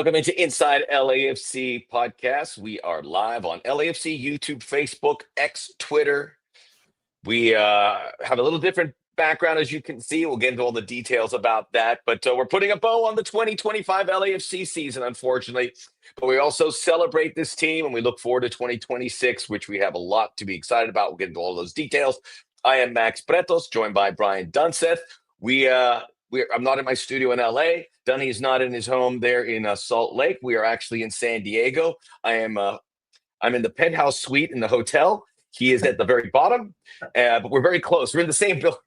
Welcome into Inside LAFC podcast. We are live on LAFC, YouTube, Facebook, X, Twitter. We have a little different background, as you can see. We'll get into all the details about that. But we're putting a bow on the 2025 LAFC season, unfortunately. But we also celebrate this team, and we look forward to 2026, which we have a lot to be excited about. We'll get into all those details. I am Max Bretos, joined by Brian Dunseth. I'm not in my studio in LA. Dunny is not in his home there in Salt Lake. We are actually in San Diego. I'm in the penthouse suite in the hotel. He is at the very bottom, but we're very close. We're in the same building.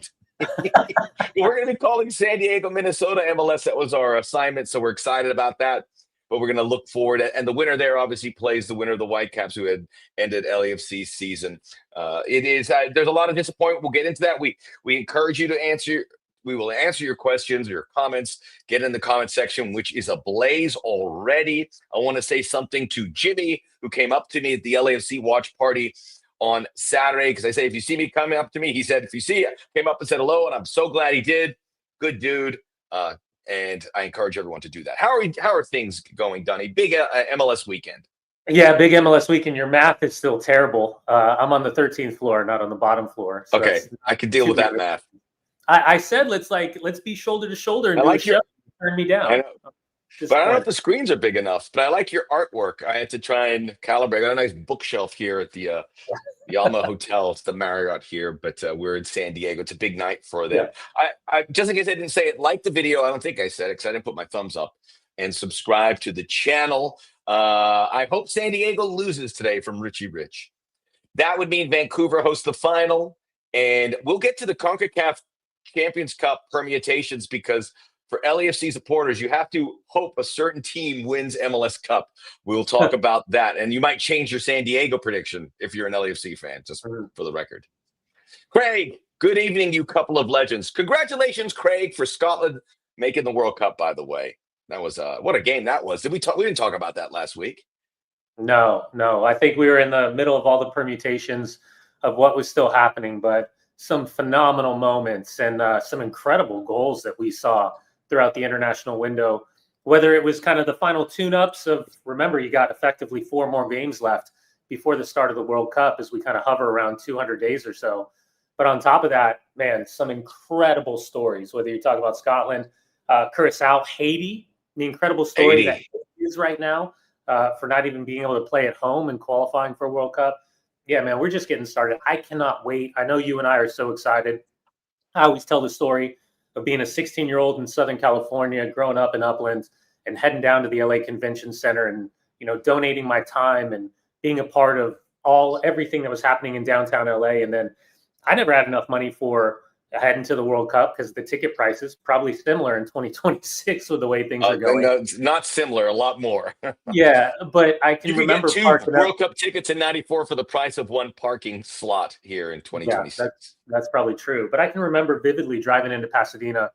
We're going to be calling San Diego, Minnesota MLS. That was our assignment, so we're excited about that. But we're going to look forward. And the winner there obviously plays the winner of the Whitecaps, who had ended LAFC's season. There's a lot of disappointment. We'll get into that. We encourage you to answer. We will answer your questions, your comments. Get in the comment section, which is ablaze already. I want to say something to Jimmy, who came up to me at the LAFC watch party on Saturday, because I say, if you see me coming up to me, he said, if you see it, came up and said hello, and I'm so glad he did. Good dude. And I encourage everyone to do that. How are things going, Dunny? Big MLS weekend. Yeah, big MLS weekend. Your math is still terrible. I'm on the 13th floor, not on the bottom floor. So okay, I can deal with that math. I said let's be shoulder to shoulder and do a show. Turn me down. I know. But I don't know if the screens are big enough. But I like your artwork. I had to try and calibrate. I got a nice bookshelf here at the Alma Hotel. It's the Marriott here, but we're in San Diego. It's a big night for them. Yeah. I just in case I didn't say it, like the video. I don't think I said it because I didn't put my thumbs up. And subscribe to the channel. I hope San Diego loses today from Richie Rich. That would mean Vancouver hosts the final. And we'll get to the CONCACAF Champions Cup permutations, because for LAFC supporters, you have to hope a certain team wins MLS Cup. We'll talk about that. And you might change your San Diego prediction if you're an LAFC fan, just for the record. Craig, good evening, you couple of legends. Congratulations, Craig, for Scotland making the World Cup, by the way. That was what a game that was. We didn't talk about that last week. No. I think we were in the middle of all the permutations of what was still happening, but some phenomenal moments and some incredible goals that we saw throughout the international window, whether it was kind of the final tune-ups of, remember, you got effectively 4 more games left before the start of the World Cup as we kind of hover around 200 days or so. But on top of that, man, some incredible stories, whether you talk about Scotland, Curacao, Haiti, the incredible story that is right now for not even being able to play at home and qualifying for a World Cup. Yeah, man, we're just getting started. I cannot wait. I know you and I are so excited. I always tell the story of being a 16-year-old in Southern California, growing up in Upland, and heading down to the LA Convention Center and, donating my time and being a part of everything that was happening in downtown LA. And then I never had enough money for heading to the World Cup because the ticket prices probably similar in 2026 with the way things are going. No, it's not similar, a lot more. Yeah, but I can remember get 2 World Cup tickets in '94 for the price of 1 parking slot here in 2026. Yeah, that's probably true. But I can remember vividly driving into Pasadena,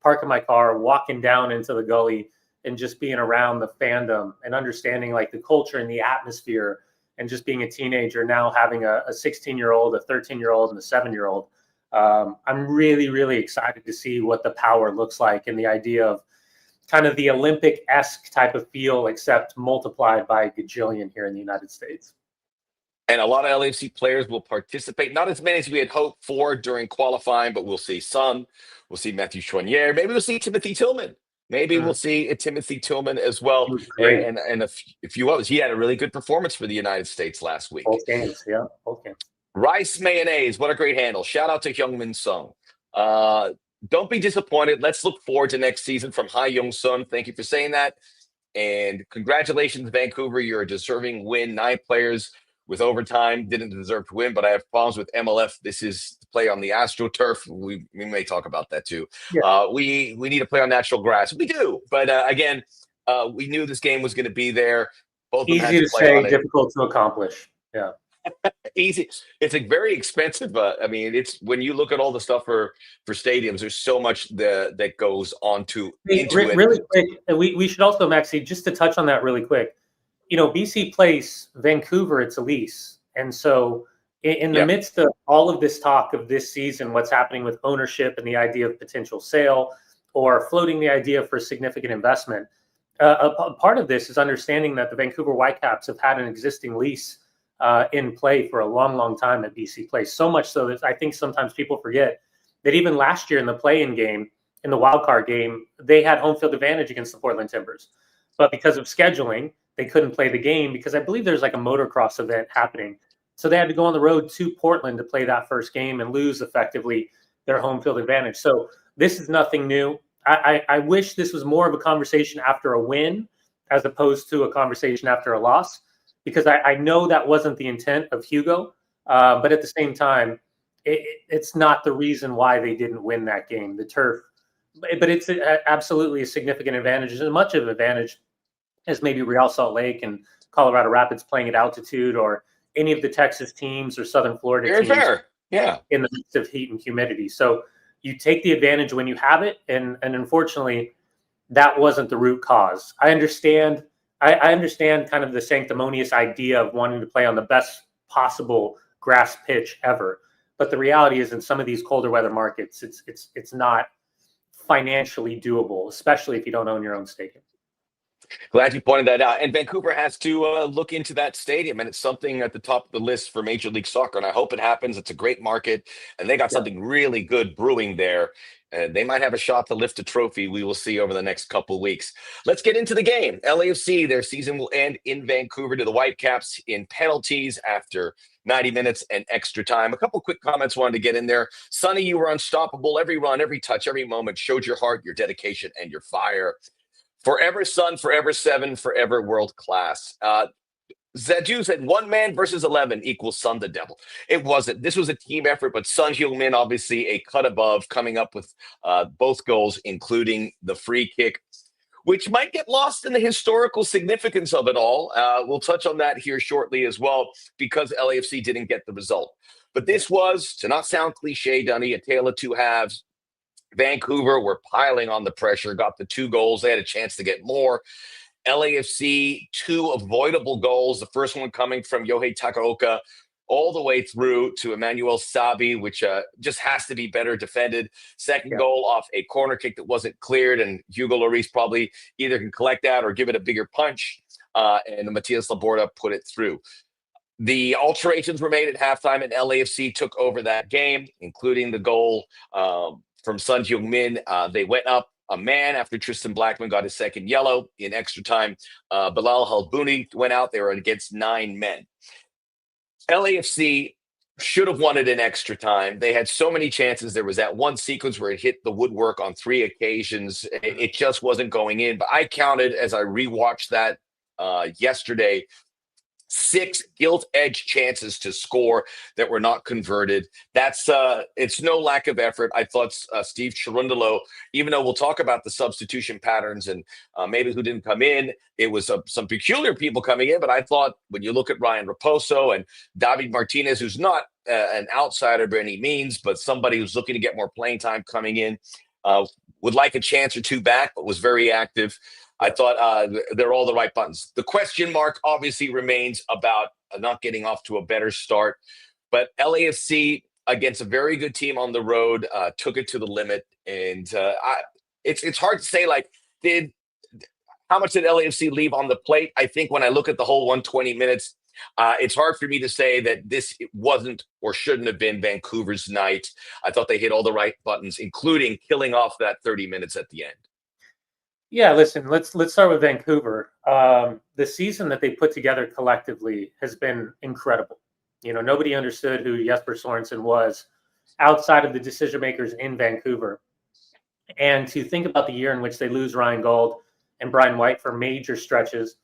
parking my car, walking down into the gully, and just being around the fandom and understanding like the culture and the atmosphere, and just being a teenager now having a 16-year-old, a 13-year-old, and a 7-year-old. I'm really, really excited to see what the power looks like, and the idea of kind of the Olympic-esque type of feel, except multiplied by a gajillion here in the United States. And a lot of LAFC players will participate. Not as many as we had hoped for during qualifying, but we'll see some. We'll see Matthew Choinière. Maybe we'll see Timothy Tillman. Maybe we'll see Timothy Tillman as well. And a few others. He had a really good performance for the United States last week. Both games, yeah. Both games. Rice Mayonnaise, what a great handle. Shout out to Heung-min Sung. Don't be disappointed. Let's look forward to next season from Ha Young-sun. Thank you for saying that. And congratulations, Vancouver. You're a deserving win. 9 players with overtime didn't deserve to win, but I have problems with MLF. This is to play on the AstroTurf. We may talk about that too. Yeah. We need to play on natural grass. We do. But again, we knew this game was going to be there. Both easy to say, difficult to accomplish. Yeah. Easy. It's very expensive. It's when you look at all the stuff for stadiums, there's so much that goes into it. Really quick, we should also, Maxie, just to touch on that really quick. BC Place, Vancouver, it's a lease, and so in the midst of all of this talk of this season, what's happening with ownership and the idea of potential sale, or floating the idea for significant investment, a part of this is understanding that the Vancouver Whitecaps have had an existing lease in play for a long, long time at BC Place. So much so that I think sometimes people forget that even last year in the play-in game, in the wildcard game, they had home field advantage against the Portland Timbers. But because of scheduling, they couldn't play the game because I believe there's like a motocross event happening. So they had to go on the road to Portland to play that first game and lose effectively their home field advantage. So this is nothing new. I wish this was more of a conversation after a win as opposed to a conversation after a loss, because I know that wasn't the intent of Hugo. But at the same time, it's not the reason why they didn't win that game, the turf. But it's absolutely a significant advantage, as much of an advantage as maybe Real Salt Lake and Colorado Rapids playing at altitude, or any of the Texas teams or Southern Florida Very teams fair. Yeah. in the midst of heat and humidity. So you take the advantage when you have it, and unfortunately, that wasn't the root cause. I understand kind of the sanctimonious idea of wanting to play on the best possible grass pitch ever, but the reality is, in some of these colder weather markets, it's not financially doable, especially if you don't own your own stadium. Glad you pointed that out. And Vancouver has to look into that stadium, and it's something at the top of the list for Major League Soccer. And I hope it happens. It's a great market, and they got something really good brewing there. They might have a shot to lift a trophy. We will see over the next couple of weeks. Let's get into the game. LAFC, their season will end in Vancouver to the Whitecaps in penalties after 90 minutes and extra time. A couple quick comments wanted to get in there. Sonny, you were unstoppable. Every run, every touch, every moment showed your heart, your dedication, and your fire. Forever Sun, forever 7, forever world class. Zaju said 1 man versus 11 equals Sun the Devil. It wasn't. This was a team effort, but Sun Heung-min obviously a cut above, coming up with both goals, including the free kick, which might get lost in the historical significance of it all. We'll touch on that here shortly as well, because LAFC didn't get the result. But this was, to not sound cliche, Dunny, a tale of two halves. Vancouver were piling on the pressure, got the 2 goals. They had a chance to get more. LAFC, 2 avoidable goals. The first one coming from Yohei Takaoka all the way through to Emmanuel Sabi, which just has to be better defended. Second goal off a corner kick that wasn't cleared, and Hugo Lloris probably either can collect that or give it a bigger punch, and Matias Laborda put it through. The alterations were made at halftime, and LAFC took over that game, including the goal from Sun Heung-min. They went up a man after Tristan Blackman got his second yellow in extra time. Bilal Halbouni went out. They were against 9 men. LAFC should have won it in extra time. They had so many chances. There was that one sequence where it hit the woodwork on 3 occasions. It just wasn't going in. But I counted, as I rewatched that yesterday, 6 gilt-edged chances to score that were not converted. That's it's no lack of effort. I thought Steve Cherundolo, even though we'll talk about the substitution patterns and maybe who didn't come in, it was some peculiar people coming in. But I thought when you look at Ryan Raposo and David Martinez, who's not an outsider by any means, but somebody who's looking to get more playing time coming in, would like a chance or 2 back, but was very active. I thought they're all the right buttons. The question mark obviously remains about not getting off to a better start. But LAFC, against a very good team on the road, took it to the limit. And it's hard to say, like, how much did LAFC leave on the plate? I think when I look at the whole 120 minutes, it's hard for me to say that this wasn't or shouldn't have been Vancouver's night. I thought they hit all the right buttons, including killing off that 30 minutes at the end. Yeah, listen, let's start with Vancouver. The season that they put together collectively has been incredible. You know, nobody understood who Jesper Sorensen was outside of the decision makers in Vancouver. And to think about the year in which they lose Ryan Gauld and Brian White for major stretches,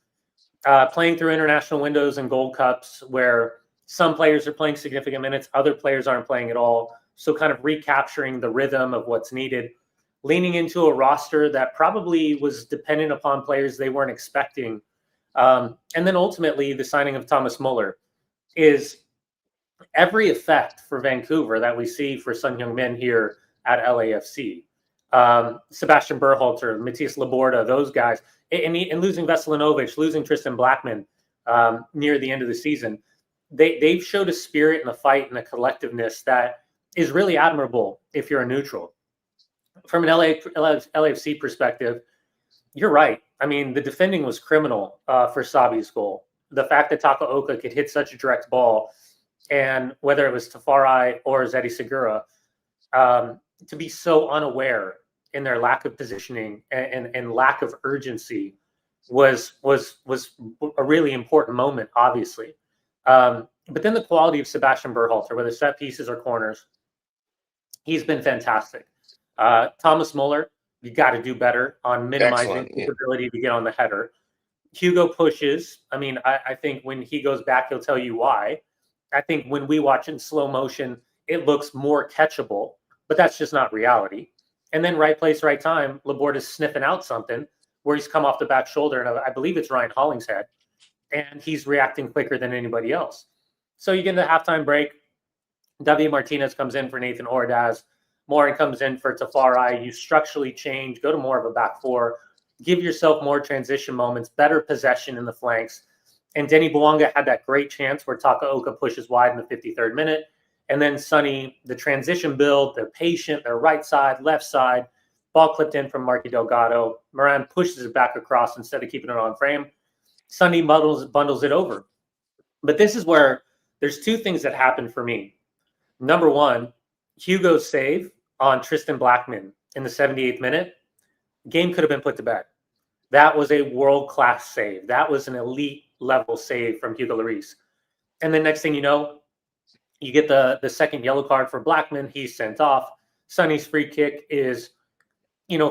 playing through international windows and Gold Cups where some players are playing significant minutes, other players aren't playing at all. So kind of recapturing the rhythm of what's needed, leaning into a roster that probably was dependent upon players they weren't expecting. And then ultimately the signing of Thomas Muller is every effect for Vancouver that we see for Sun Heung-min here at LAFC. Sebastian Berhalter, Matias Laborda, those guys, and losing Veselinovic, losing Tristan Blackman near the end of the season. They've showed a spirit and a fight and a collectiveness that is really admirable if you're a neutral. From an LAFC perspective, you're right. I mean, the defending was criminal for Sabi's goal. The fact that Takaoka could hit such a direct ball, and whether it was Tafari or Zeddy Segura, to be so unaware in their lack of positioning and lack of urgency was a really important moment, obviously. But then the quality of Sebastian Berhalter, whether set pieces or corners, he's been fantastic. Thomas Muller, you got to do better on minimizing his ability to get on the header. Hugo pushes. I mean, I think when he goes back, he'll tell you why. I think when we watch in slow motion, it looks more catchable, but that's just not reality. And then right place, right time, Laborde is sniffing out something where he's come off the back shoulder, and I believe it's Ryan Hollingshead, and he's reacting quicker than anybody else. So you get into the halftime break. David Martinez comes in for Nathan Ordaz. Morin comes in for Tafari. You structurally change, go to more of a back four, give yourself more transition moments, better possession in the flanks. And Denny Bouanga had that great chance where Takaoka pushes wide in the 53rd minute. And then Sonny, the transition build, they're patient, they're right side, left side, ball clipped in from Marky Delgado. Moran pushes it back across instead of keeping it on frame. Sonny bundles it over. But this is where there's two things that happen for me. Number one, Hugo's save on Tristan Blackman in the 78th minute, game could have been put to bed. That was a world-class save. That was an elite level save from Hugo Lloris. And then next thing you know, you get the second yellow card for Blackman. He's sent off. Sonny's free kick is,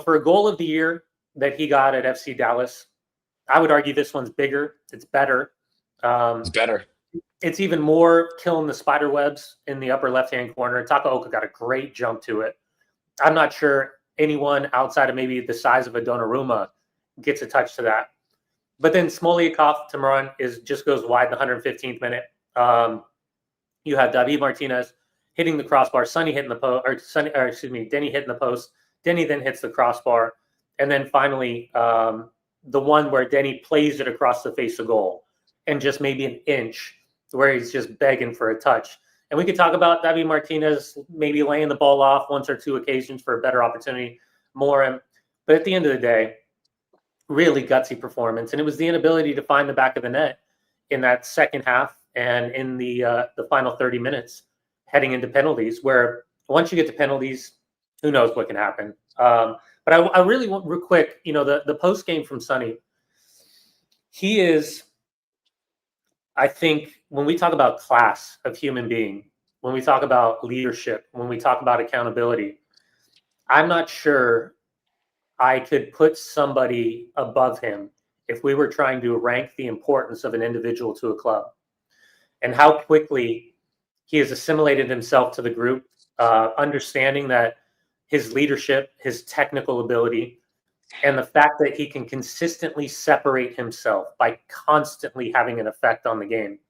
for a goal of the year that he got at FC Dallas, I would argue this one's bigger. It's better. It's better. It's even more killing the spider webs in the upper left-hand corner. Takaoka got a great jump to it. I'm not sure anyone outside of maybe the size of a Donnarumma gets a touch to that. But then Smoliakov to Moran just goes wide in the 115th minute. You have David Martinez hitting the crossbar, Denny hitting the post. Denny then hits the crossbar. And then finally, the one where Denny plays it across the face of goal and just maybe an inch where he's just begging for a touch. And we could talk about David Martinez maybe laying the ball off once or two occasions for a better opportunity, more. But at the end of the day, really gutsy performance. And it was the inability to find the back of the net in that second half and in the final 30 minutes heading into penalties, where once you get to penalties, who knows what can happen. But I really want, real quick, the post game from Sonny, he is, I think, when we talk about class of human being, when we talk about leadership, when we talk about accountability, I'm not sure I could put somebody above him if we were trying to rank the importance of an individual to a club, and how quickly he has assimilated himself to the group, understanding that his leadership, his technical ability, and the fact that he can consistently separate himself by constantly having an effect on the game.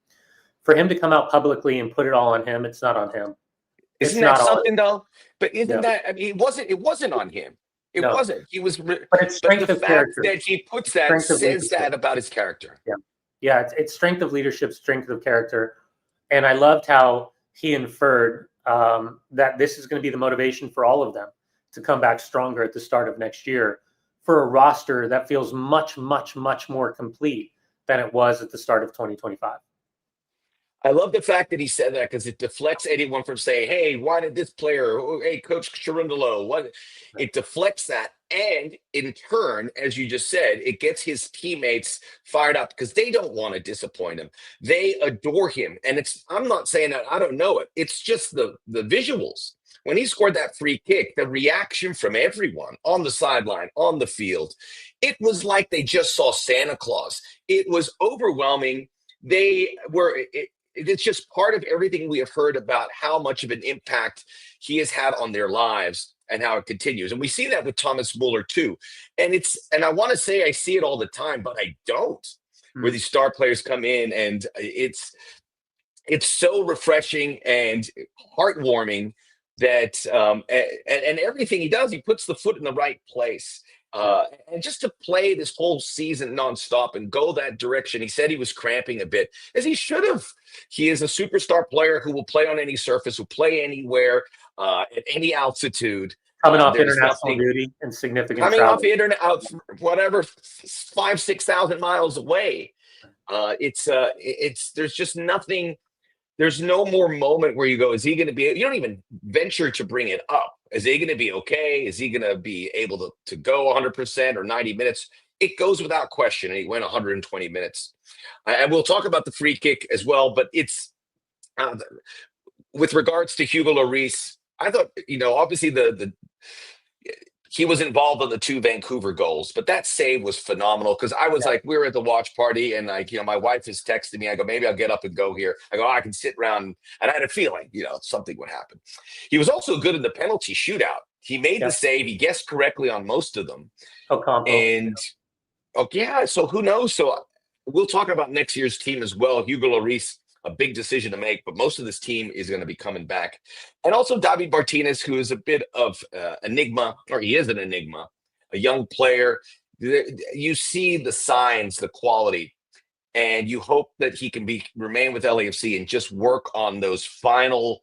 For him to come out publicly and put it all on him, it's not on him. Isn't that something, though? But isn't that? I mean, it wasn't on him. It wasn't. He was. But it's strength of character. That he puts that says that about his character. Yeah. It's strength of leadership, strength of character, and I loved how he inferred that this is going to be the motivation for all of them to come back stronger at the start of next year for a roster that feels much, much, much more complete than it was at the start of 2025. I love the fact that he said that, because it deflects anyone from saying, hey, why did this player, hey, Coach Cherundolo, what? It deflects that. And in turn, as you just said, it gets his teammates fired up because they don't want to disappoint him. They adore him. And I'm not saying that I don't know it. It's just the visuals. When he scored that free kick, the reaction from everyone on the sideline, on the field, it was like they just saw Santa Claus. It was overwhelming. It's just part of everything we have heard about how much of an impact he has had on their lives and how it continues. And we see that with Thomas Muller too. And I want to say I see it all the time, but I don't, where these star players come in, and it's so refreshing and heartwarming that and everything he does, he puts the foot in the right place. And just to play this whole season nonstop and go that direction, he said he was cramping a bit, as he should have. He is a superstar player who will play on any surface, will play anywhere, at any altitude. Coming off There's international nothing duty and significant coming off travel. the internet, out whatever 5,000 to 6,000 miles away. It's there's just nothing. There's no more moment where you go, is he going to be? You don't even venture to bring it up. Is he going to be okay? Is he going to be able to go 100% or 90 minutes? It goes without question. And he went 120 minutes. And we'll talk about the free kick as well. But it's with regards to Hugo Lloris, I thought, obviously the he was involved on the 2 Vancouver goals, but that save was phenomenal because I was like, we were at the watch party and my wife is texting me. I go, maybe I'll get up and go here. I go, I can sit around. And I had a feeling, something would happen. He was also good in the penalty shootout. He made the save. He guessed correctly on most of them. And so who knows? So we'll talk about next year's team as well. Hugo Lloris, a big decision to make, but most of this team is going to be coming back. And also David Martinez, who is a bit of enigma, or he is an enigma, a young player. You see the signs, the quality, and you hope that he can remain with LAFC and just work on those finding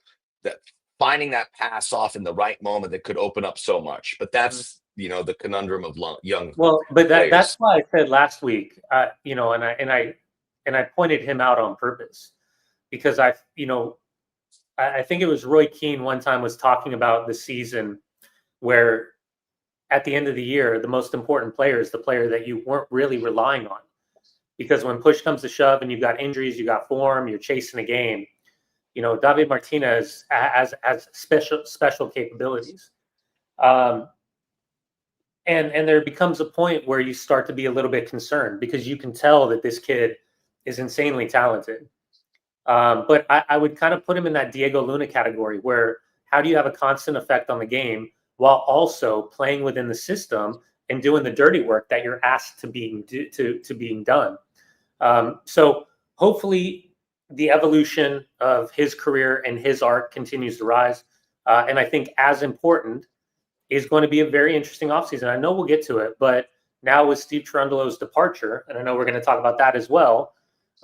that pass off in the right moment that could open up so much. But that's, the conundrum of young. Well, but players. That's why I said last week, and I pointed him out on purpose. Because I think it was Roy Keane one time was talking about the season where at the end of the year, the most important player is the player that you weren't really relying on. Because when push comes to shove and you've got injuries, you got form, you're chasing a game, David Martinez has special capabilities. And there becomes a point where you start to be a little bit concerned because you can tell that this kid is insanely talented. But I would kind of put him in that Diego Luna category where how do you have a constant effect on the game while also playing within the system and doing the dirty work that you're asked to being done. So hopefully the evolution of his career and his art continues to rise. And I think as important is going to be a very interesting offseason. I know we'll get to it, but now with Steve Cherundolo's departure, and I know we're going to talk about that as well,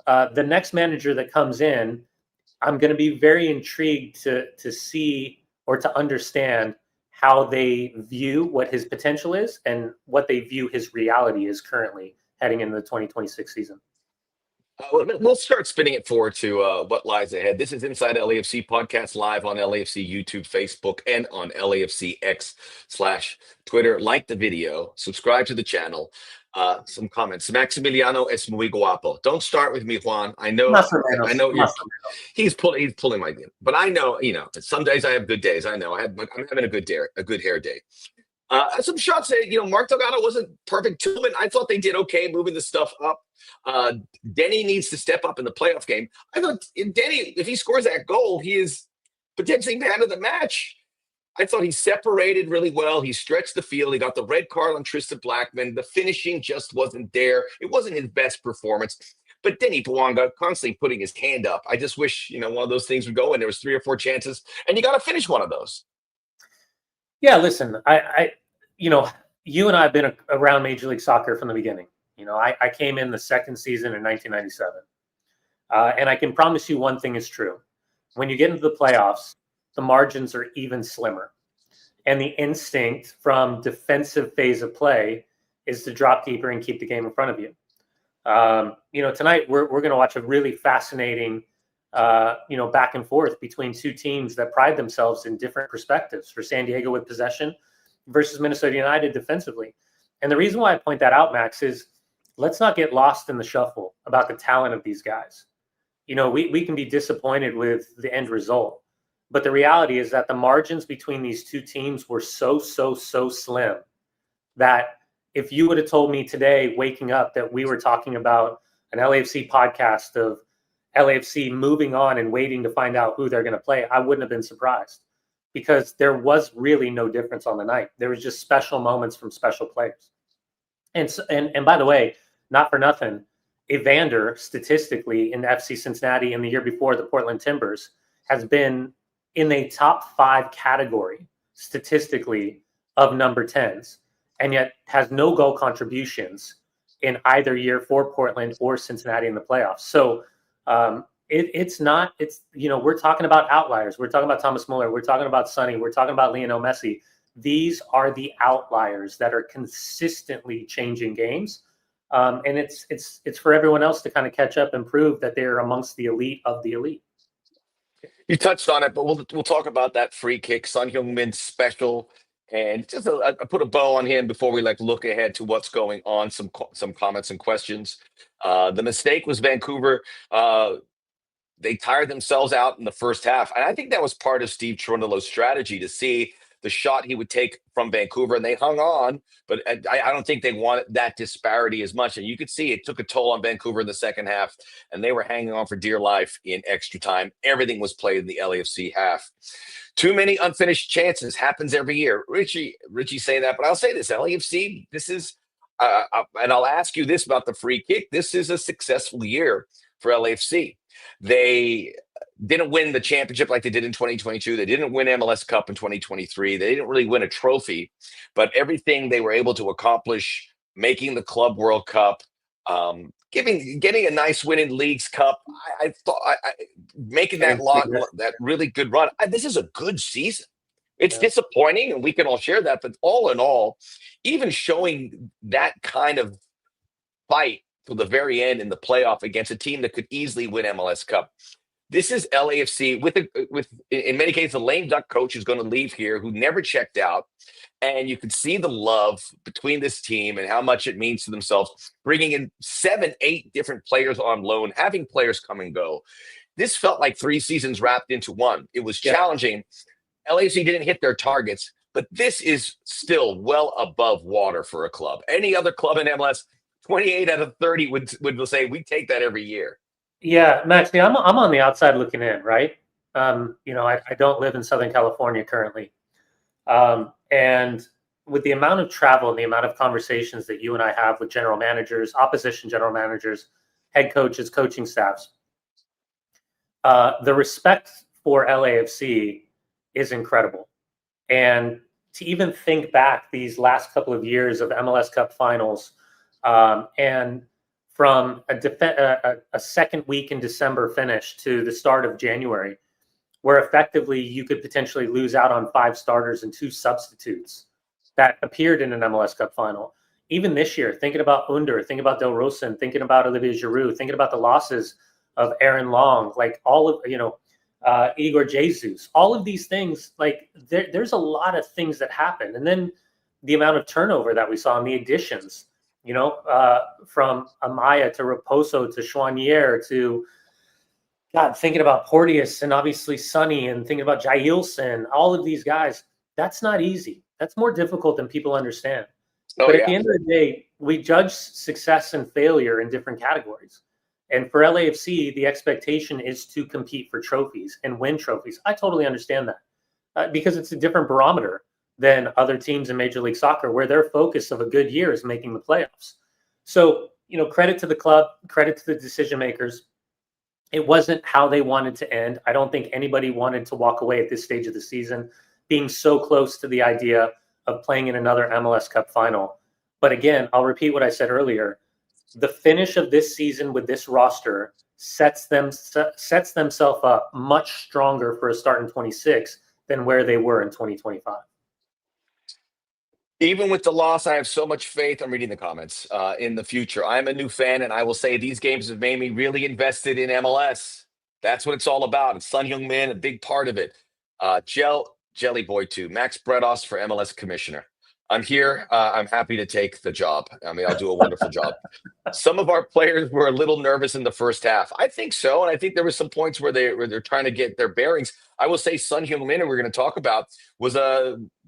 the next manager that comes in, I'm going to be very intrigued to see or to understand how they view what his potential is and what they view his reality is currently heading into the 2026 season. We'll start spinning it forward to what lies ahead. This is Inside LAFC podcast live on LAFC YouTube, Facebook, and on LAFC X/Twitter. Like the video, subscribe to the channel. Some comments. Maximiliano es muy guapo. Don't start with me, Juan. I know he's pulling my deal, but I know, some days I have good days. I know I'm having a good hair day. Some shots say, Mark Delgado wasn't perfect. Tillman, I thought they did okay moving the stuff up. Denny needs to step up in the playoff game. I thought Denny, if he scores that goal, he is potentially man of the match. I thought he separated really well. He stretched the field. He got the red card on Tristan Blackman. The finishing just wasn't there. It wasn't his best performance. But Denny Bouanga constantly putting his hand up. I just wish, one of those things would go, and there was 3 or 4 chances, and you got to finish one of those. Yeah, listen, you and I have been around Major League Soccer from the beginning. I came in the second season in 1997. And I can promise you one thing is true. When you get into the playoffs, the margins are even slimmer. And the instinct from defensive phase of play is to drop deeper and keep the game in front of you. Tonight we're going to watch a really fascinating, back and forth between two teams that pride themselves in different perspectives. For San Diego with possession versus Minnesota United defensively. And the reason why I point that out, Max, is let's not get lost in the shuffle about the talent of these guys. We can be disappointed with the end result, but the reality is that the margins between these two teams were so slim that if you would have told me today, waking up, that we were talking about an LAFC podcast of LAFC moving on and waiting to find out who they're going to play, I wouldn't have been surprised because there was really no difference on the night. There was just special moments from special players. And by the way, not for nothing, Evander statistically in FC Cincinnati and the year before the Portland Timbers has been in a top 5 category statistically of number 10s, and yet has no goal contributions in either year for Portland or Cincinnati in the playoffs. So we're talking about outliers. We're talking about Thomas Muller. We're talking about Sonny. We're talking about Lionel Messi. These are the outliers that are consistently changing games. And it's for everyone else to kind of catch up and prove that they're amongst the elite of the elite. You touched on it, but we'll talk about that free kick, Son Heung-min special, and just I put a bow on him before we look ahead to what's going on. Some comments and questions. The mistake was Vancouver. They tired themselves out in the first half, and I think that was part of Steve Cherundolo's strategy to see the shot he would take from Vancouver, and they hung on. But I don't think they wanted that disparity as much, and you could see it took a toll on Vancouver in the second half, and they were hanging on for dear life in extra time. Everything was played in the LAFC half. Too many unfinished chances happens every year. Richie saying that, but I'll say this: LAFC. This is, and I'll ask you this about the free kick. This is a successful year for LAFC. They didn't win the championship like they did in 2022. They didn't win MLS Cup in 2023. They didn't really win a trophy, but everything they were able to accomplish, making the Club World Cup, getting a nice win in Leagues Cup, I thought making that really good run. This is a good season. It's disappointing, and we can all share that. But all in all, even showing that kind of fight to the very end in the playoff against a team that could easily win MLS Cup. This is LAFC with in many cases a lame duck coach who's going to leave here, who never checked out, and you can see the love between this team and how much it means to themselves, bringing in 7-8 different players on loan, having players come and go. This felt like 3 seasons wrapped into one. It was challenging. LAFC didn't hit their targets, but this is still well above water for a club. Any other club in MLS, 28 out of 30 would say we take that every year. Yeah, Max, I'm on the outside looking in, right? I don't live in Southern California currently. And with the amount of travel and the amount of conversations that you and I have with general managers, opposition general managers, head coaches, coaching staffs, the respect for LAFC is incredible. And to even think back these last couple of years of MLS Cup finals, and from a second week in December finish to the start of January, where effectively you could potentially lose out on 5 starters and 2 substitutes that appeared in an MLS Cup final. Even this year, thinking about Under, thinking about Del Rosa, and thinking about Olivier Giroud, thinking about the losses of Aaron Long, like all of, Igor Jesus, all of these things, like there's a lot of things that happen. And then the amount of turnover that we saw in the additions, from Amaya to Raposo to Chouanier to, thinking about Porteous and obviously Sonny and thinking about Jailson, all of these guys, that's not easy. That's more difficult than people understand. But at the end of the day, we judge success and failure in different categories. And for LAFC, the expectation is to compete for trophies and win trophies. I totally understand that because it's a different barometer than other teams in Major League Soccer, where their focus of a good year is making the playoffs. So, credit to the club, credit to the decision makers. It wasn't how they wanted to end. I don't think anybody wanted to walk away at this stage of the season, being so close to the idea of playing in another MLS Cup final. But again, I'll repeat what I said earlier. The finish of this season with this roster sets themselves up much stronger for a start in 26 than where they were in 2025. Even with the loss, I have so much faith. I'm reading the comments in the future. I'm a new fan, and I will say these games have made me really invested in MLS. That's what it's all about. It's Son Heung-min, a big part of it. Jelly Boy 2, Max Bretos for MLS commissioner. I'm here. I'm happy to take the job. I mean, I'll do a wonderful job. Some of our players were a little nervous in the first half. I think so. And I think there were some points where they're trying to get their bearings. I will say Son Heung-min, we're going to talk about, was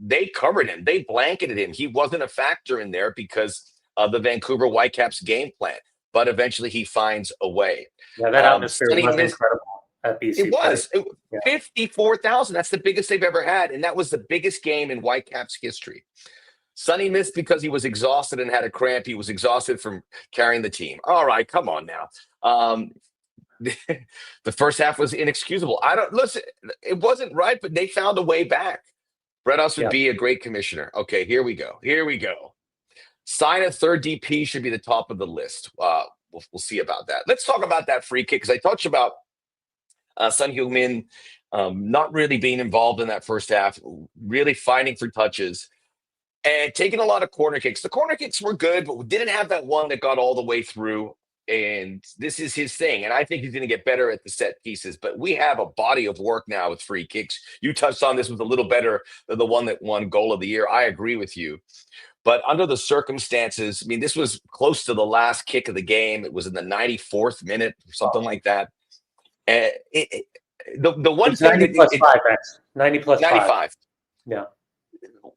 they covered him. They blanketed him. He wasn't a factor in there because of the Vancouver Whitecaps game plan. But eventually he finds a way. Yeah, that atmosphere was incredible at BC. It was. 54,000. That's the biggest they've ever had. And that was the biggest game in Whitecaps history. Sonny missed because he was exhausted and had a cramp. He was exhausted from carrying the team. All right, come on now. The first half was inexcusable. Listen, it wasn't right, but they found a way back. Bretos would be a great commissioner. Okay, here we go. Sign a third DP should be the top of the list. We'll see about that. Let's talk about that free kick, because I touched about Son Heung-min not really being involved in that first half, really fighting for touches and taking a lot of corner kicks. The corner kicks were good, but we didn't have that one that got all the way through. And this is his thing. And I think he's going to get better at the set pieces. But we have a body of work now with free kicks. You touched on this was a little better than the one that won goal of the year. I agree with you. But under the circumstances, I mean, this was close to the last kick of the game. It was in the 94th minute or something like that. And the one It's thing 90 that plus 5, Max. 90 plus 95. Yeah.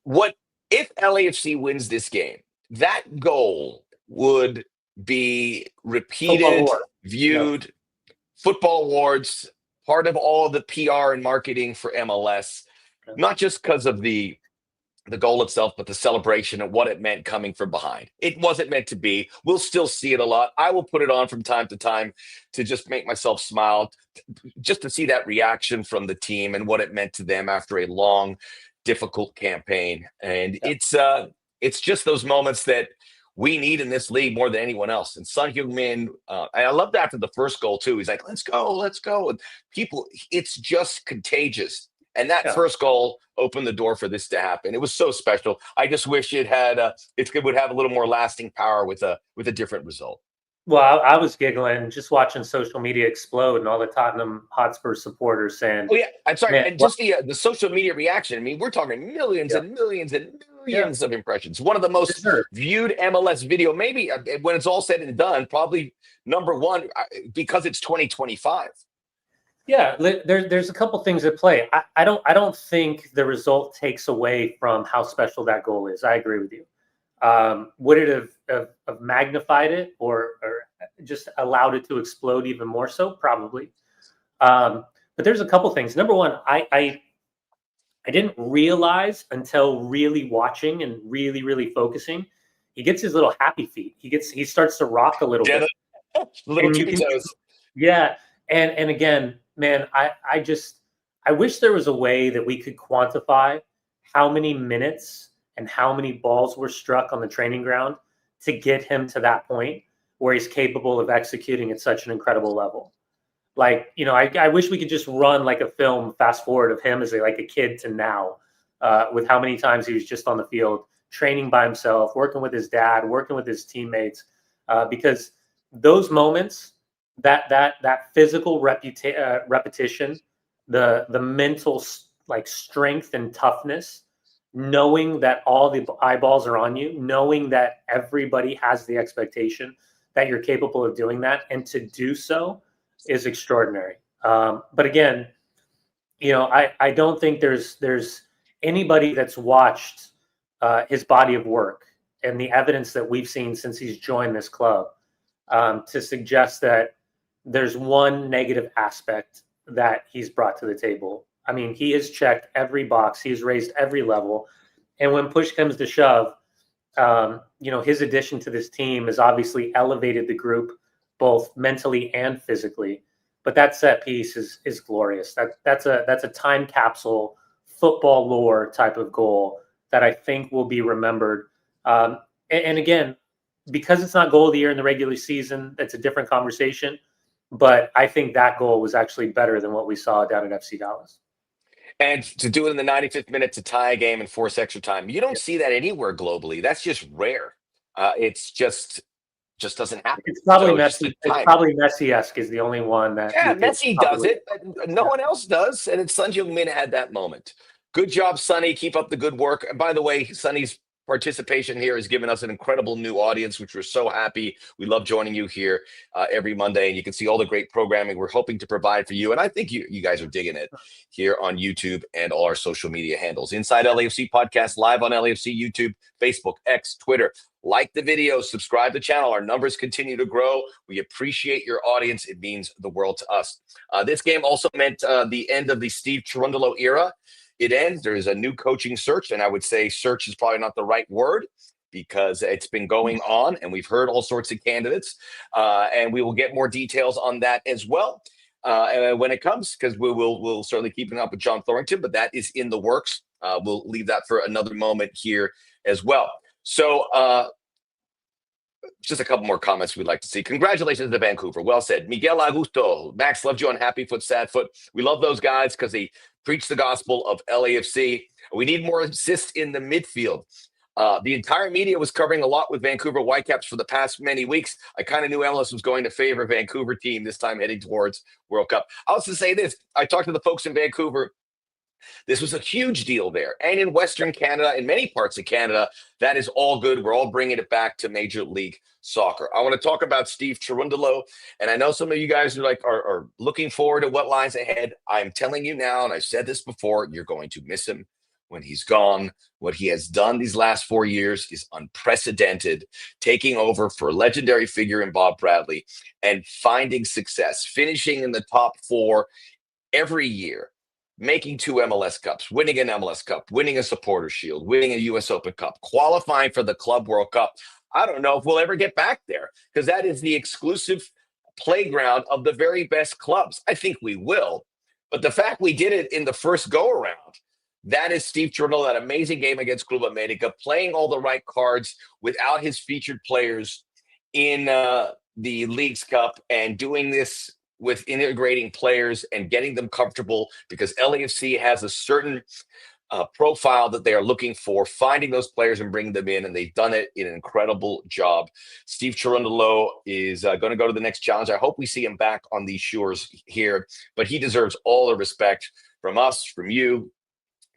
What if LAFC wins this game? That goal would be repeated, viewed, football awards, part of all the PR and marketing for MLS, not just because of the goal itself, but the celebration and what it meant coming from behind. It wasn't meant to be. We'll still see it a lot. I will put it on from time to time to just make myself smile, just to see that reaction from the team and what it meant to them after a long, difficult campaign. And it's just those moments that we need in this league more than anyone else. And Son Heung-min, and I loved after the first goal too. He's like, let's go. And people, it's just contagious. And that first goal opened the door for this to happen. It was so special. I just wish it would have a little more lasting power with a different result. Well, I was giggling just watching social media explode and all the Tottenham Hotspur supporters saying, "Oh yeah, I'm sorry." And just the social media reaction. I mean, we're talking millions and millions and millions of impressions. One of the most viewed MLS video, maybe when it's all said and done, probably number one because it's 2025. Yeah, there's a couple things at play. I don't think the result takes away from how special that goal is. I agree with you. Would it have magnified it or just allowed it to explode even more so? Probably. But there's a couple things. Number one, I didn't realize until really watching and really focusing, he gets his little happy feet. He starts to rock a little bit. Little tippy toes. Yeah. And again, man, I wish there was a way that we could quantify how many minutes and how many balls were struck on the training ground to get him to that point where he's capable of executing at such an incredible level. Like, I wish we could just run like a film fast forward of him as a kid to now, with how many times he was just on the field, training by himself, working with his dad, working with his teammates, because those moments, that physical repetition, the mental strength and toughness, knowing that all the eyeballs are on you, knowing that everybody has the expectation that you're capable of doing that, and to do so is extraordinary. But again, I don't think there's anybody that's watched his body of work and the evidence that we've seen since he's joined this club to suggest that there's one negative aspect that he's brought to the table. I mean, he has checked every box. He's raised every level. And when push comes to shove, his addition to this team has obviously elevated the group both mentally and physically. But that set piece is glorious. That's a time capsule football lore type of goal that I think will be remembered. And again, because it's not goal of the year in the regular season, that's a different conversation. But I think that goal was actually better than what we saw down at FC Dallas. And to do it in the 95th minute to tie a game and force extra time, you don't see that anywhere globally. That's just rare. It's just doesn't happen. It's probably Messi. It's probably Messi-esque is the only one that. Yeah, Messi does it, but no one else does. And it's Son Heung-min had that moment. Good job, Sonny. Keep up the good work. And by the way, Sonny's participation here has given us an incredible new audience, which we're so happy. We love joining you here every Monday, and you can see all the great programming we're hoping to provide for you. And I think you guys are digging it here on YouTube and all our social media handles. Inside LAFC Podcast, live on LAFC YouTube, Facebook, X, Twitter. Like the video, subscribe to the channel. Our numbers continue to grow. We appreciate your audience. It means the world to us. This game also meant the end of the Steve Cherundolo era. It ends. There is a new coaching search, and I would say search is probably not the right word because it's been going on, and we've heard all sorts of candidates, and we will get more details on that as well when it comes, because we'll certainly keep up with John Thorrington, but that is in the works. We'll leave that for another moment here as well. So just a couple more comments we'd like to see. Congratulations to Vancouver. Well said. Miguel Augusto. Max loved you on Happy Foot, Sad Foot. We love those guys because they preach the gospel of LAFC. We need more assists in the midfield. The entire media was covering a lot with Vancouver Whitecaps for the past many weeks. I kind of knew MLS was going to favor Vancouver team this time heading towards World Cup. I'll also say this. I talked to the folks in Vancouver. This was a huge deal there. And in Western Canada, in many parts of Canada, that is all good. We're all bringing it back to Major League Soccer. I want to talk about Steve Cherundolo. And I know some of you guys are looking forward to what lies ahead. I'm telling you now, and I've said this before, you're going to miss him when he's gone. What he has done these last 4 years is unprecedented, taking over for a legendary figure in Bob Bradley and finding success, finishing in the top 4 every year, making 2 MLS Cups, winning an MLS Cup, winning a Supporter Shield, winning a US Open Cup, qualifying for the Club World Cup. I don't know if we'll ever get back there because that is the exclusive playground of the very best clubs. I think we will. But the fact we did it in the first go-around, that is Steve Cherundolo, that amazing game against Club America, playing all the right cards without his featured players in the Leagues Cup and doing this with integrating players and getting them comfortable because LAFC has a certain profile that they are looking for, finding those players and bringing them in, and they've done it in an incredible job. Steve Cherundolo is going to go to the next challenge. I hope we see him back on these shores here, but he deserves all the respect from us, from you,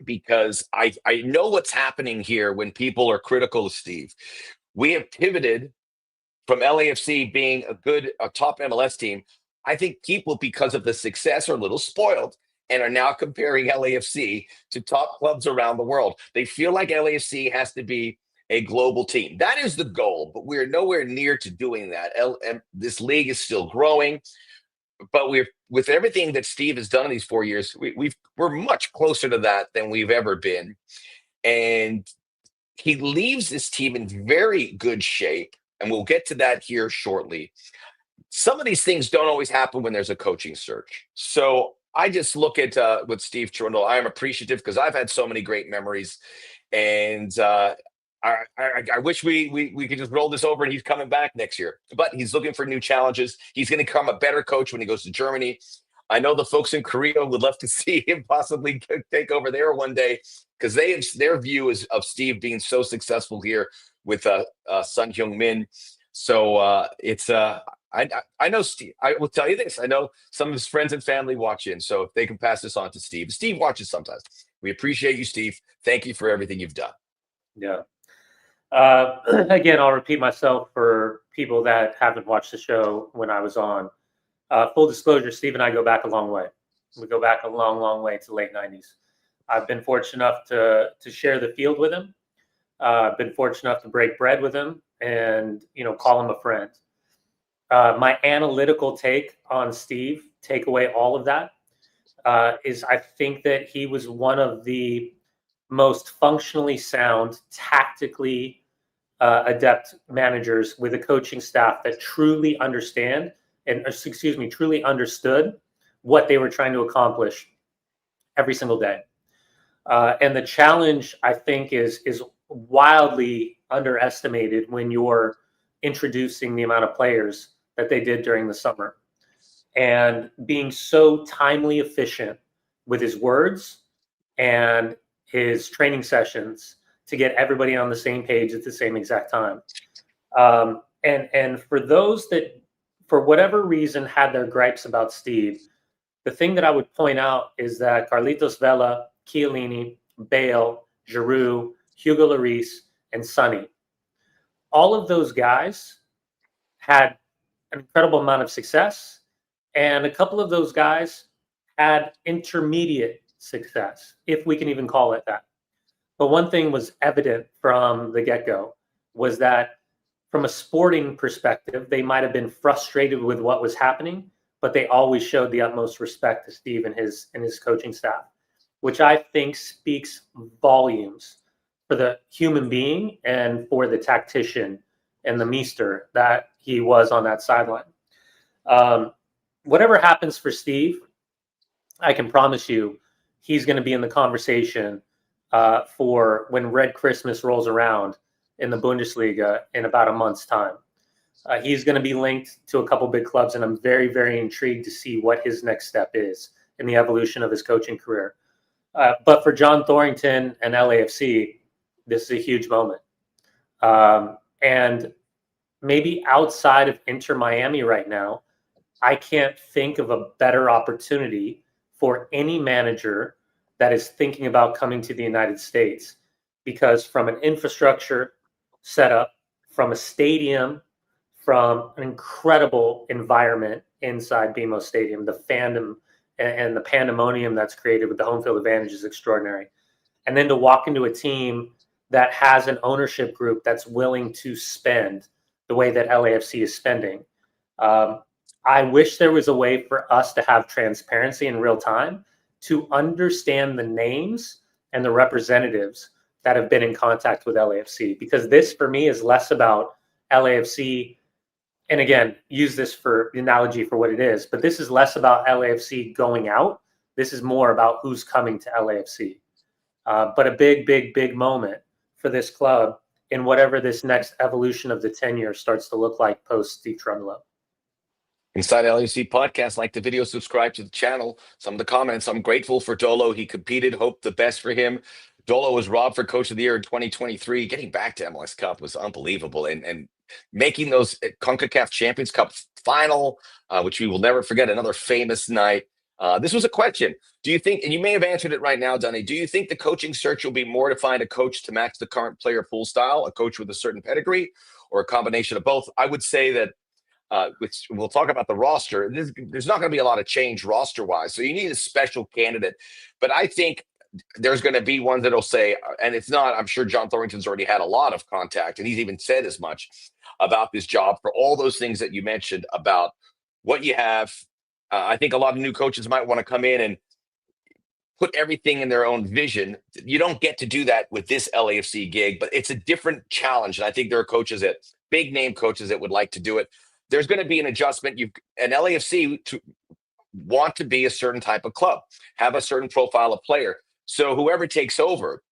because I know what's happening here when people are critical of Steve. We have pivoted from LAFC being a top MLS team. I think people, because of the success, are a little spoiled and are now comparing LAFC to top clubs around the world. They feel like LAFC has to be a global team. That is the goal, but we're nowhere near to doing that. This league is still growing, but with everything that Steve has done in these 4 years, we're much closer to that than we've ever been. And he leaves this team in very good shape, and we'll get to that here shortly. Some of these things don't always happen when there's a coaching search. So I just look at with Steve Cherundolo. I am appreciative because I've had so many great memories, and I wish we could just roll this over and he's coming back next year. But he's looking for new challenges. He's going to become a better coach when he goes to Germany. I know the folks in Korea would love to see him possibly take over there one day because their view is of Steve being so successful here with son Heung-min. So it's I know Steve. I will tell you this. I know some of his friends and family watch in. So if they can pass this on to Steve. Steve watches sometimes. We appreciate you, Steve. Thank you for everything you've done. Yeah. Again, I'll repeat myself for people that haven't watched the show when I was on. Full disclosure, Steve and I go back a long way. We go back a long, long way to late 90s. I've been fortunate enough to share the field with him. I've been fortunate enough to break bread with him and, call him a friend. My analytical take on Steve, take away all of that, is I think that he was one of the most functionally sound, tactically adept managers with a coaching staff that truly truly understood what they were trying to accomplish every single day. And the challenge, I think, is wildly underestimated when you're introducing the amount of players that they did during the summer, and being so timely efficient with his words and his training sessions to get everybody on the same page at the same exact time. And for those that, for whatever reason, had their gripes about Steve, the thing that I would point out is that Carlitos Vela, Chiellini, Bale, Giroud, Hugo Lloris, and Sonny, all of those guys had an incredible amount of success, and a couple of those guys had intermediate success, if we can even call it that. But one thing was evident from the get-go was that from a sporting perspective, they might have been frustrated with what was happening, but they always showed the utmost respect to Steve and his coaching staff, which I think speaks volumes for the human being and for the tactician and the meester that he was on that sideline. Whatever happens for Steve, I can promise you he's going to be in the conversation for when Red Christmas rolls around in the Bundesliga in about a month's time. He's going to be linked to a couple big clubs, and I'm very, very intrigued to see what his next step is in the evolution of his coaching career. But for John Thorrington and LAFC, this is a huge moment. And maybe outside of Inter Miami right now, I can't think of a better opportunity for any manager that is thinking about coming to the United States, because from an infrastructure setup, from a stadium, from an incredible environment inside BMO Stadium, the fandom and the pandemonium that's created with the home field advantage is extraordinary. And then to walk into a team that has an ownership group that's willing to spend the way that LAFC is spending. I wish there was a way for us to have transparency in real time to understand the names and the representatives that have been in contact with LAFC, because this for me is less about LAFC. And again, use this for the analogy for what it is, but this is less about LAFC going out. This is more about who's coming to LAFC. But a big, big, big moment for this club in whatever this next evolution of the tenure starts to look like post Steve Cherundolo. Inside LAFC podcast, like the video, subscribe to the channel. Some of the comments: I'm grateful for Dolo. He competed, hope the best for him. Dolo was robbed for Coach of the Year in 2023. Getting back to MLS Cup was unbelievable. And making those CONCACAF Champions Cup final, which we will never forget, another famous night. This was a question. Do you think, and you may have answered it right now, Dunny, do you think the coaching search will be more to find a coach to match the current player pool style, a coach with a certain pedigree, or a combination of both? I would say that which we'll talk about the roster. There's not going to be a lot of change roster-wise, so you need a special candidate. But I think there's going to be ones that'll say, and it's not, I'm sure John Thorrington's already had a lot of contact, and he's even said as much about this job for all those things that you mentioned about what you have. I think a lot of new coaches might want to come in and put everything in their own vision. You don't get to do that with this LAFC gig, but it's a different challenge. And I think there are coaches big name coaches that would like to do it. There's going to be an adjustment. An LAFC to want to be a certain type of club, have a certain profile of player. So whoever takes over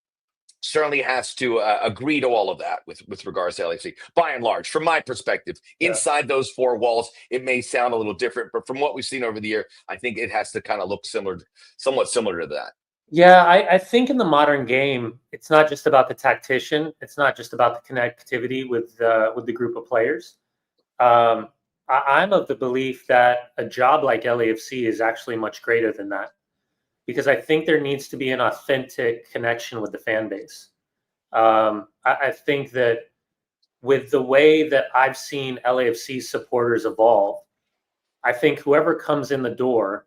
certainly has to agree to all of that with regards to LAFC. By and large, from my perspective, inside those four walls, it may sound a little different, but from what we've seen over the year, I think it has to kind of look somewhat similar to that. Yeah, I think in the modern game, it's not just about the tactician. It's not just about the connectivity with the group of players. I'm of the belief that a job like LAFC is actually much greater than that, because I think there needs to be an authentic connection with the fan base. I think that with the way that I've seen LAFC supporters evolve, I think whoever comes in the door,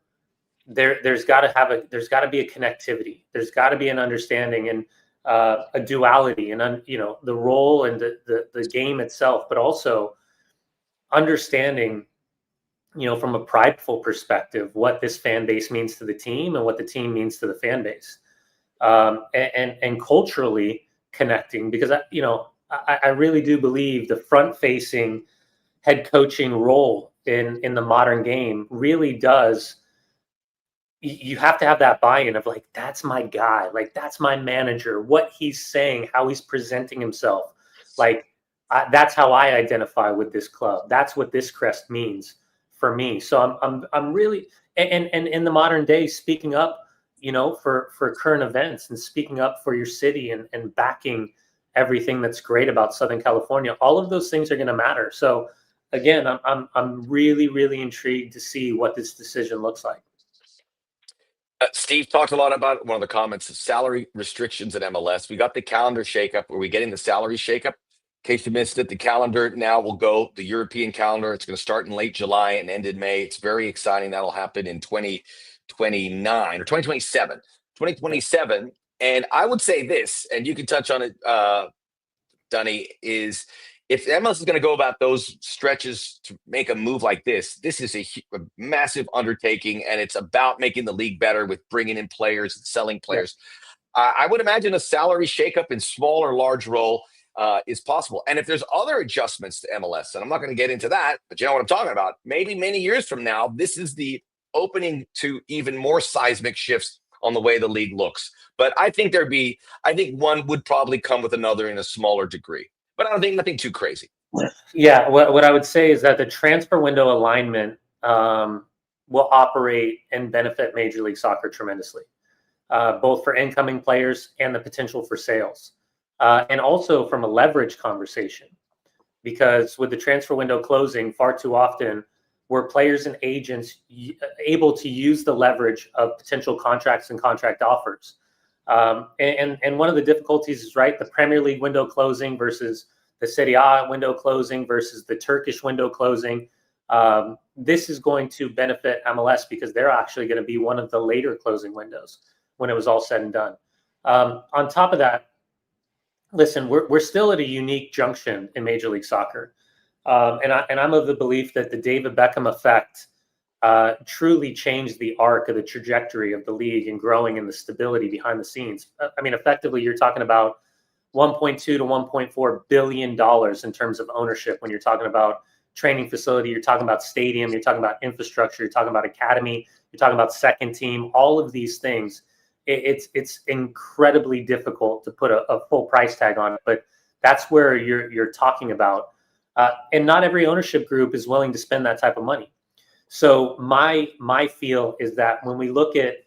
there's got to be a connectivity. There's got to be an understanding and a duality, and the role and the game itself, but also understanding, from a prideful perspective, what this fan base means to the team and what the team means to the fan base, and culturally connecting, because I really do believe the front-facing head coaching role in the modern game really does. You have to have that buy-in of like, that's my guy, like that's my manager, what he's saying, how he's presenting himself, like. That's how I identify with this club. That's what this crest means for me. So I'm really, and in the modern day, speaking up, for current events and speaking up for your city and backing everything that's great about Southern California. All of those things are going to matter. So again, I'm really, really intrigued to see what this decision looks like. Steve talked a lot about one of the comments, salary restrictions at MLS. We got the calendar shakeup. Are we getting the salary shakeup? In case you missed it, the calendar now will go, the European calendar. It's going to start in late July and end in May. It's very exciting. That'll happen in 2029 or 2027. 2027. And I would say this, and you can touch on it, Dunny, is if MLS is going to go about those stretches to make a move like this is a massive undertaking, and it's about making the league better with bringing in players and selling players. I would imagine a salary shakeup in small or large role is possible. And if there's other adjustments to MLS, and I'm not going to get into that, but you know what I'm talking about, maybe many years from now, this is the opening to even more seismic shifts on the way the league looks. But I think one would probably come with another in a smaller degree, but I don't think nothing too crazy. Yeah, what I would say is that the transfer window alignment will operate and benefit Major League Soccer tremendously, both for incoming players and the potential for sales, and also from a leverage conversation. Because with the transfer window closing, far too often were players and agents able to use the leverage of potential contracts and contract offers. And one of the difficulties is, right, the Premier League window closing versus the Serie A window closing versus the Turkish window closing. This is going to benefit MLS because they're actually going to be one of the later closing windows when it was all said and done. On top of that, listen, we're still at a unique junction in Major League Soccer, and I'm of the belief that the David Beckham effect truly changed the arc of the trajectory of the league and growing and the stability behind the scenes. I mean, effectively, you're talking about 1.2 to 1.4 billion dollars in terms of ownership when you're talking about training facility, you're talking about stadium, you're talking about infrastructure, you're talking about academy, you're talking about second team, all of these things. It's incredibly difficult to put a full price tag on it, but that's where you're talking about. And not every ownership group is willing to spend that type of money. So my feel is that when we look at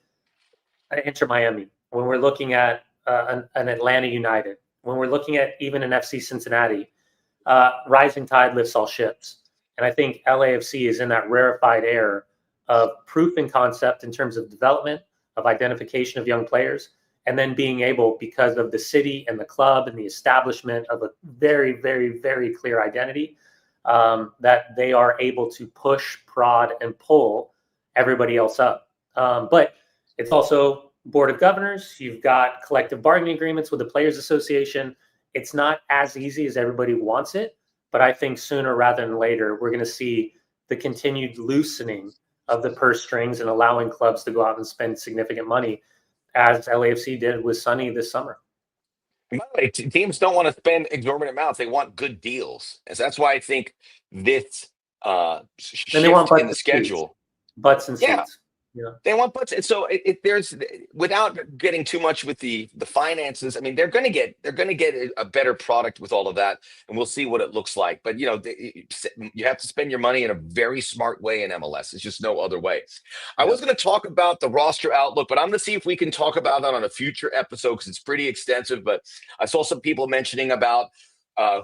Inter Miami, when we're looking at an Atlanta United, when we're looking at even an FC Cincinnati, rising tide lifts all ships. And I think LAFC is in that rarefied air of proof and concept in terms of development, of identification of young players, and then being able, because of the city and the club and the establishment of a very, very, very clear identity, that they are able to push, prod, and pull everybody else up. But it's also board of governors. You've got collective bargaining agreements with the Players Association. It's not as easy as everybody wants it, but I think sooner rather than later, we're going to see the continued loosening of the purse strings and allowing clubs to go out and spend significant money, as LAFC did with Sonny this summer. By the way, teams don't want to spend exorbitant amounts. They want good deals. And so that's why I think this Then they want shift in butts the and seats. schedule. Butts and Yeah, seats. Yeah. they want butts. And so there's, without getting too much with the finances. I mean, they're going to get a better product with all of that, and we'll see what it looks like. But you have to spend your money in a very smart way in MLS. It's just no other way. I Yeah. was going to talk about the roster outlook, but I'm going to see if we can talk about that on a future episode because it's pretty extensive. But I saw some people mentioning about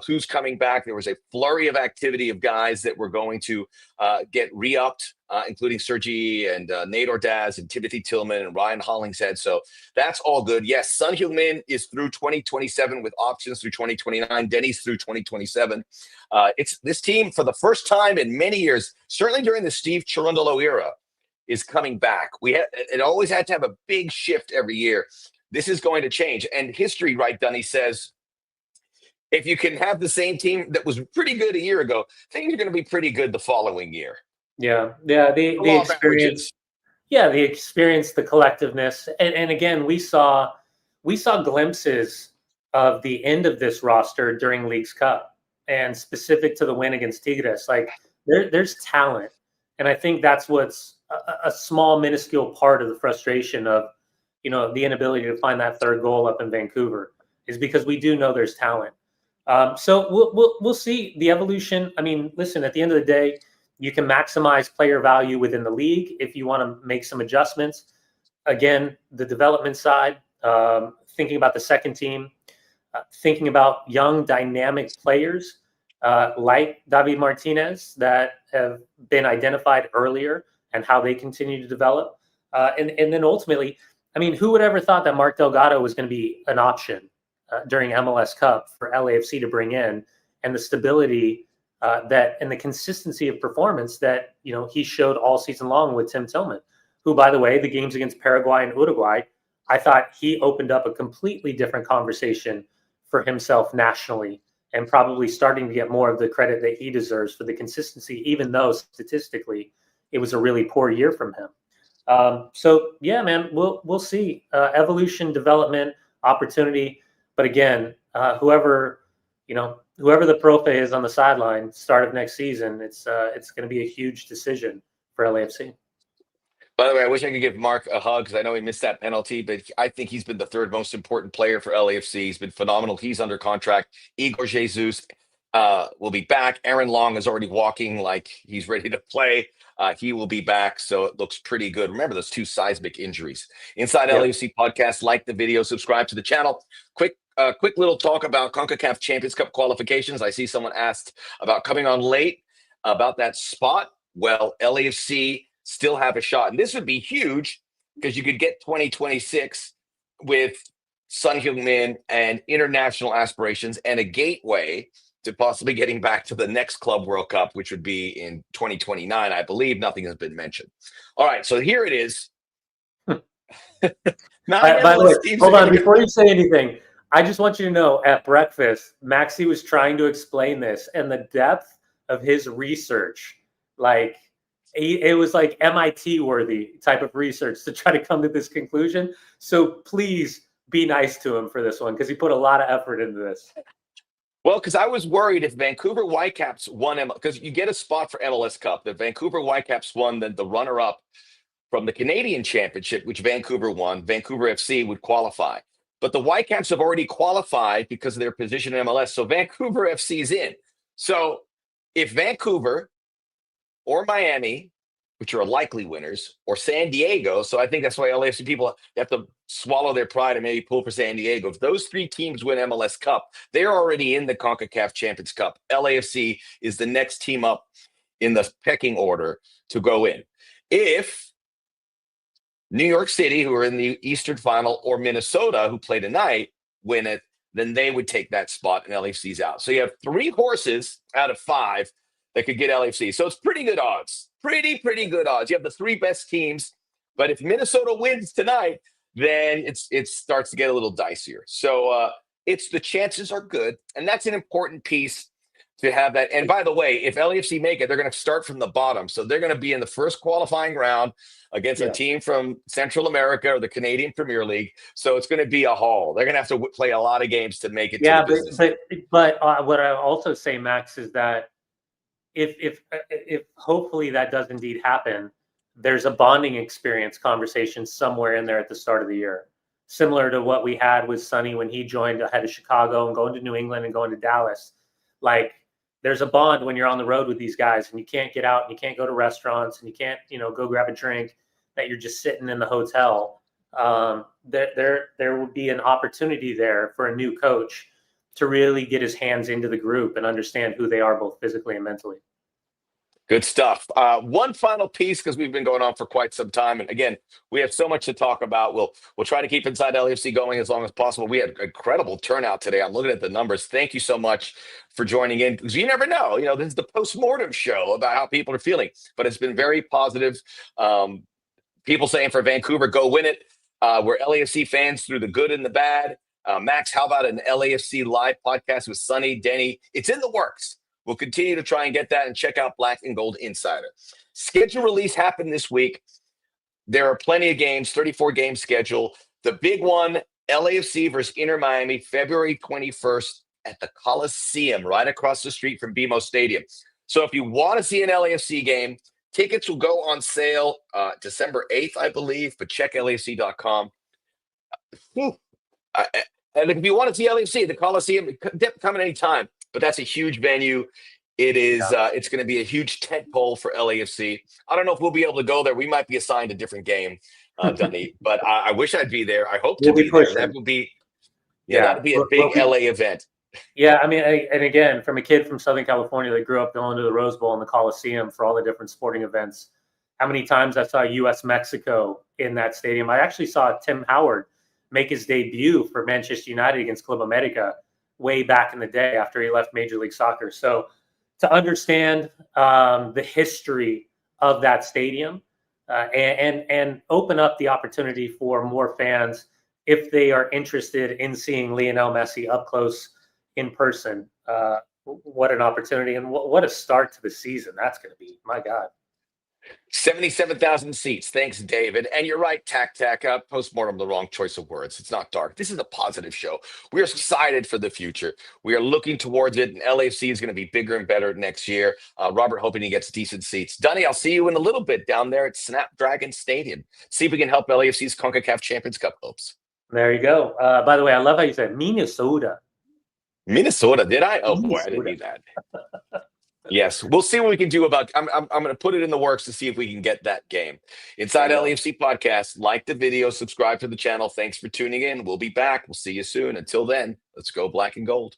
who's coming back. There was a flurry of activity of guys that were going to get re-upped, including Sergi and Nate Ordaz and Timothy Tillman and Ryan Hollingshead. So that's all good. Yes, Son Heung-min is through 2027 with options through 2029. Denny's through 2027. It's this team for the first time in many years, certainly during the Steve Cherundolo era, is coming back. It always had to have a big shift every year. This is going to change. And history, right, Dunny, says if you can have the same team that was pretty good a year ago, things are going to be pretty good the following year. Yeah. The Law of experience. averages. Yeah, the experience, the collectiveness, and again, we saw glimpses of the end of this roster during Leagues Cup, and specific to the win against Tigres. Like there's talent, and I think that's what's a small, minuscule part of the frustration of the inability to find that third goal up in Vancouver is because we do know there's talent. So we'll see the evolution. I mean, listen, at the end of the day, you can maximize player value within the league if you want to make some adjustments. Again, the development side, thinking about the second team, thinking about young, dynamic players like David Martinez that have been identified earlier and how they continue to develop. And then ultimately, I mean, who would ever thought that Mark Delgado was going to be an option during MLS Cup for LAFC to bring in, and the stability that and the consistency of performance that he showed all season long with Tim Tillman, who, by the way, the games against Paraguay and Uruguay, I thought he opened up a completely different conversation for himself nationally, and probably starting to get more of the credit that he deserves for the consistency, even though statistically it was a really poor year from him. So yeah, man, we'll see evolution, development, opportunity. But again, whoever the profe is on the sideline, start of next season, it's going to be a huge decision for LAFC. By the way, I wish I could give Mark a hug because I know he missed that penalty, but I think he's been the third most important player for LAFC. He's been phenomenal. He's under contract. Igor Jesus, will be back. Aaron Long is already walking like he's ready to play. He will be back, so it looks pretty good. Remember those two seismic injuries. Inside Yep. LAFC podcast, like the video, subscribe to the channel. Quick little talk about CONCACAF Champions Cup qualifications. I see someone asked about coming on late about that spot. Well, LAFC still have a shot, and this would be huge because you could get 2026 with Sun Heung-min and international aspirations and a gateway to possibly getting back to the next Club World Cup, which would be in 2029, I believe. Nothing has been mentioned. All right, so here it is. By the way, hold on, before you say anything, I just want you to know, at breakfast, Maxie was trying to explain this, and the depth of his research, like, it was like MIT-worthy type of research to try to come to this conclusion. So please be nice to him for this one, because he put a lot of effort into this. Well, because I was worried if Vancouver Whitecaps won, because you get a spot for MLS Cup. If Vancouver Whitecaps won, then the runner-up from the Canadian Championship, which Vancouver won, Vancouver FC would qualify. But the Whitecaps have already qualified because of their position in MLS, so Vancouver FC is in. So if Vancouver or Miami, which are likely winners, or San Diego, so I think that's why LAFC people have to swallow their pride and maybe pull for San Diego. If those three teams win MLS Cup, they're already in the CONCACAF Champions Cup. LAFC is the next team up in the pecking order to go in. If New York City, who are in the Eastern Final, or Minnesota, who play tonight, win it, then they would take that spot and LAFC's out. So you have 3 horses out of 5 that could get LAFC. So it's pretty good odds. Pretty good odds. You have the 3 best teams, but if Minnesota wins tonight, then it starts to get a little dicier. So the chances are good, and that's an important piece to have that. And by the way, if LAFC make it, they're going to start from the bottom. So they're going to be in the first qualifying round against a team from Central America or the Canadian Premier League. So it's going to be a haul. They're going to have to play a lot of games to make it to the business. But what I also say, Max, is that if hopefully that does indeed happen, there's a bonding experience conversation somewhere in there at the start of the year, similar to what we had with Sonny when he joined ahead of Chicago and going to New England and going to Dallas. Like, there's a bond when you're on the road with these guys and you can't get out and you can't go to restaurants and you can't, go grab a drink, that you're just sitting in the hotel. There would be an opportunity there for a new coach to really get his hands into the group and understand who they are both physically and mentally. Good stuff. One final piece, because we've been going on for quite some time. And again, we have so much to talk about. We'll try to keep Inside LAFC going as long as possible. We had incredible turnout today. I'm looking at the numbers. Thank you so much for joining in, because you never know. This is the post-mortem show about how people are feeling. But it's been very positive. People saying for Vancouver, go win it. We're LAFC fans through the good and the bad. Max, how about an LAFC live podcast with Sonny, Denny? It's in the works. We'll continue to try and get that, and check out Black and Gold Insider. Schedule release happened this week. There are plenty of games, 34 game schedule. The big one, LAFC versus Inter Miami, February 21st at the Coliseum, right across the street from BMO Stadium. So if you want to see an LAFC game, tickets will go on sale December 8th, I believe, but check LAFC.com. And if you want to see LAFC, the Coliseum, come at any time. But that's a huge venue. It is. It's going to be a huge tent pole for LAFC. I don't know if we'll be able to go there. We might be assigned a different game, Dunny. But I wish I'd be there. I hope to be there. That would be, that'd be a big LA event. Yeah, I mean, and again, from a kid from Southern California that grew up going to the Rose Bowl and the Coliseum for all the different sporting events, how many times I saw U.S.-Mexico in that stadium. I actually saw Tim Howard make his debut for Manchester United against Club America way back in the day after he left Major League Soccer. So to understand the history of that stadium and open up the opportunity for more fans if they are interested in seeing Lionel Messi up close in person, what an opportunity, and what a start to the season that's going to be. My God. 77,000 seats. Thanks, David. And you're right, Tac. Postmortem, the wrong choice of words. It's not dark. This is a positive show. We're excited for the future. We are looking towards it, and LAFC is going to be bigger and better next year. Robert, hoping he gets decent seats. Dunny, I'll see you in a little bit down there at Snapdragon Stadium. See if we can help LAFC's CONCACAF Champions Cup hopes. There you go. By the way, I love how you said Minnesota. Minnesota, did I? Oh boy, I didn't Minnesota. need that. Yes, we'll see what we can do about. I'm going to put it in the works to see if we can get that game. Inside There you go. LAFC podcast. Like the video, subscribe to the channel. Thanks for tuning in. We'll be back. We'll see you soon. Until then, let's go black and gold.